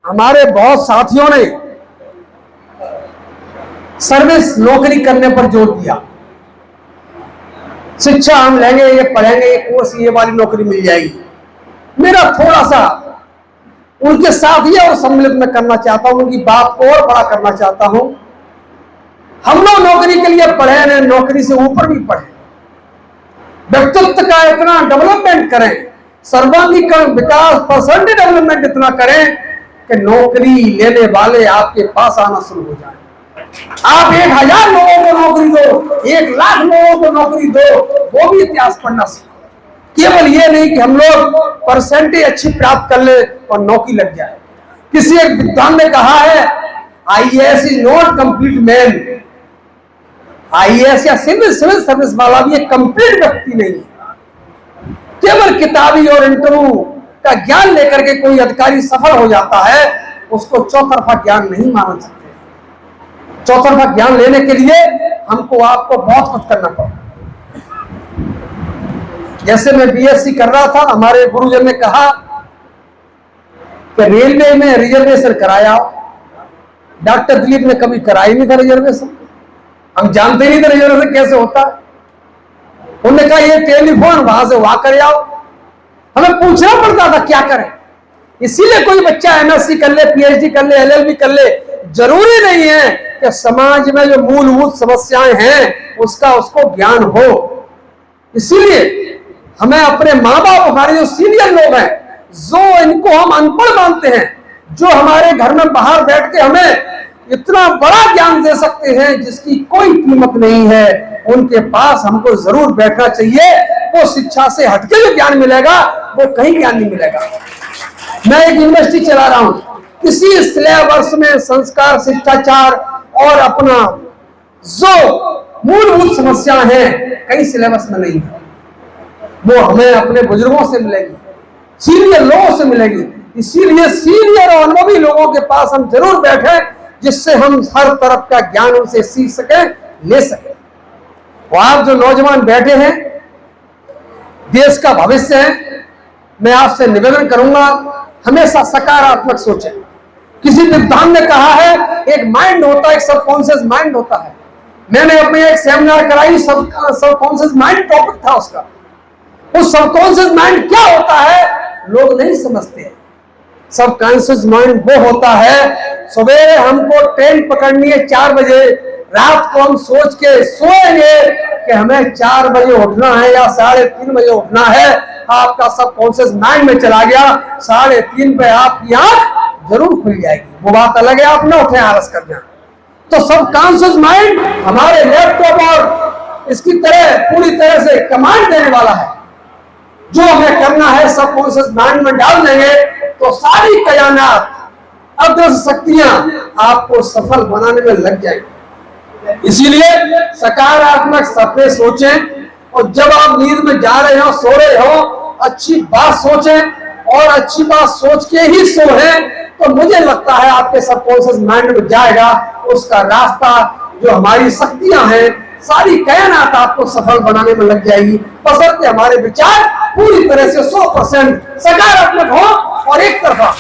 हमारे बहुत साथियों ने सर्विस नौकरी करने पर जोर दिया। शिक्षा हम लेंगे, ये पढ़ेंगे, ये कोर्स, ये वाली नौकरी मिल जाएगी। मेरा थोड़ा सा उनके साथ ही और सम्मिलित में करना चाहता हूं, उनकी बात को और बड़ा करना चाहता हूं। हम लोग नौकरी के लिए पढ़े नहीं, नौकरी से ऊपर भी पढ़े, व्यक्तित्व का इतना डेवलपमेंट करें, सर्वांगीण विकास, पर्सनल डेवलपमेंट इतना करें कि नौकरी लेने वाले आपके पास आना शुरू हो जाए। आप 1000 लोगों को नौकरी दो, 1,00,000 लोगों को नौकरी दो, वो भी इतिहास पढ़ना सीखो। केवल ये नहीं कि हम लोग परसेंटेज अच्छी प्राप्त कर ले और नौकरी लग जाए। किसी एक विद्वान ने कहा है, IAS is not complete man. IAS या सिविल सर्विस वाला भी एक कंप्लीट व्यक्ति नहीं है। केवल किताबी और इंटरव्यू का ज्ञान लेकर के कोई अधिकारी सफल हो जाता है, उसको चौतरफा ज्ञान नहीं मान सकते। चौतरफा ज्ञान लेने के लिए हमको आपको बहुत कुछ करना पड़ा। जैसे मैं BSc कर रहा था, हमारे गुरुजन ने कहा कि रेलवे में रिजर्वेशन कराया। डॉक्टर दिलीप ने कभी कराई नहीं था रिजर्वेशन, हम जानते नहीं थे रिजर्वेशन कैसे होता है। उन्होंने कहा ये टेलीफोन वहां से वहां कर आओ, हमें पूछना पड़ता था क्या करें। इसीलिए कोई बच्चा MSc कर ले, PhD कर ले, LLB कर ले, जरूरी नहीं है कि समाज में जो मूलभूत समस्याएं हैं उसका उसको ज्ञान हो। इसीलिए हमें अपने माँ बाप, हमारे जो सीनियर लोग हैं, जो इनको हम अनपढ़ मानते हैं, जो हमारे घर में बाहर बैठ के हमें इतना बड़ा ज्ञान दे सकते हैं जिसकी कोई कीमत नहीं है, उनके पास हमको जरूर बैठना चाहिए। वो शिक्षा से हटके जो ज्ञान मिलेगा वो कहीं ज्ञान नहीं मिलेगा। मैं एक यूनिवर्सिटी चला रहा हूं, किसी सिलेबस में संस्कार, शिष्टाचार और अपना जो मूलभूत समस्याएं हैं कई सिलेबस में नहीं है। वो हमें अपने बुजुर्गों से मिलेगी, सीनियर लोगों से मिलेगी। इसीलिए सीनियर और अनुभवी लोगों के पास हम जरूर बैठे, जिससे हम हर तरफ का ज्ञान उनसे सीख सके, ले सके। और आप जो नौजवान बैठे हैं, देश का भविष्य है, मैं आपसे निवेदन करूंगा हमेशा सकारात्मक सोचें। किसी विद्वान ने कहा है एक माइंड होता है, एक सबकॉन्शियस माइंड होता है। मैंने अपने एक सेमिनार कराई, सबकॉन्शियस माइंड टॉपिक था उसका। उस सबकॉन्शियस माइंड क्या होता है लोग नहीं समझते। सबकॉन्शियस माइंड वो होता है, सवेरे हमको ट्रेन पकड़नी है 4 बजे, रात को हम सोच के सोएंगे कि हमें 4 बजे उठना है या 3:30 बजे उठना है। आपका सबकॉन्शियस माइंड में चला गया, 3:30 पे आपकी आंख जरूर खुल जाएगी। वो बात अलग है आप ना उठे आलस कर जाए। तो सबकॉन्शियस माइंड हमारे लैपटॉप और इसकी तरह पूरी तरह से कमांड देने वाला है। जो हमें करना है सबकॉन्शियस माइंड में डाल देंगे तो सारी कायनात, अदृश्य शक्तियां आपको सफल बनाने में लग जाएंगी। इसीलिए सकारात्मक सपने सोचें, और जब आप नींद में जा रहे हो, सो रहे हो, अच्छी बात सोचें और अच्छी बात सोच के ही सोएं, तो मुझे लगता है आपके सबकॉन्शियस माइंड में जाएगा उसका रास्ता। जो हमारी शक्तियां हैं, सारी कायनात आपको सफल बनाने में लग जाएगी, बशर्ते हमारे विचार पूरी तरह से 100% सकारात्मक हो और एक तरफा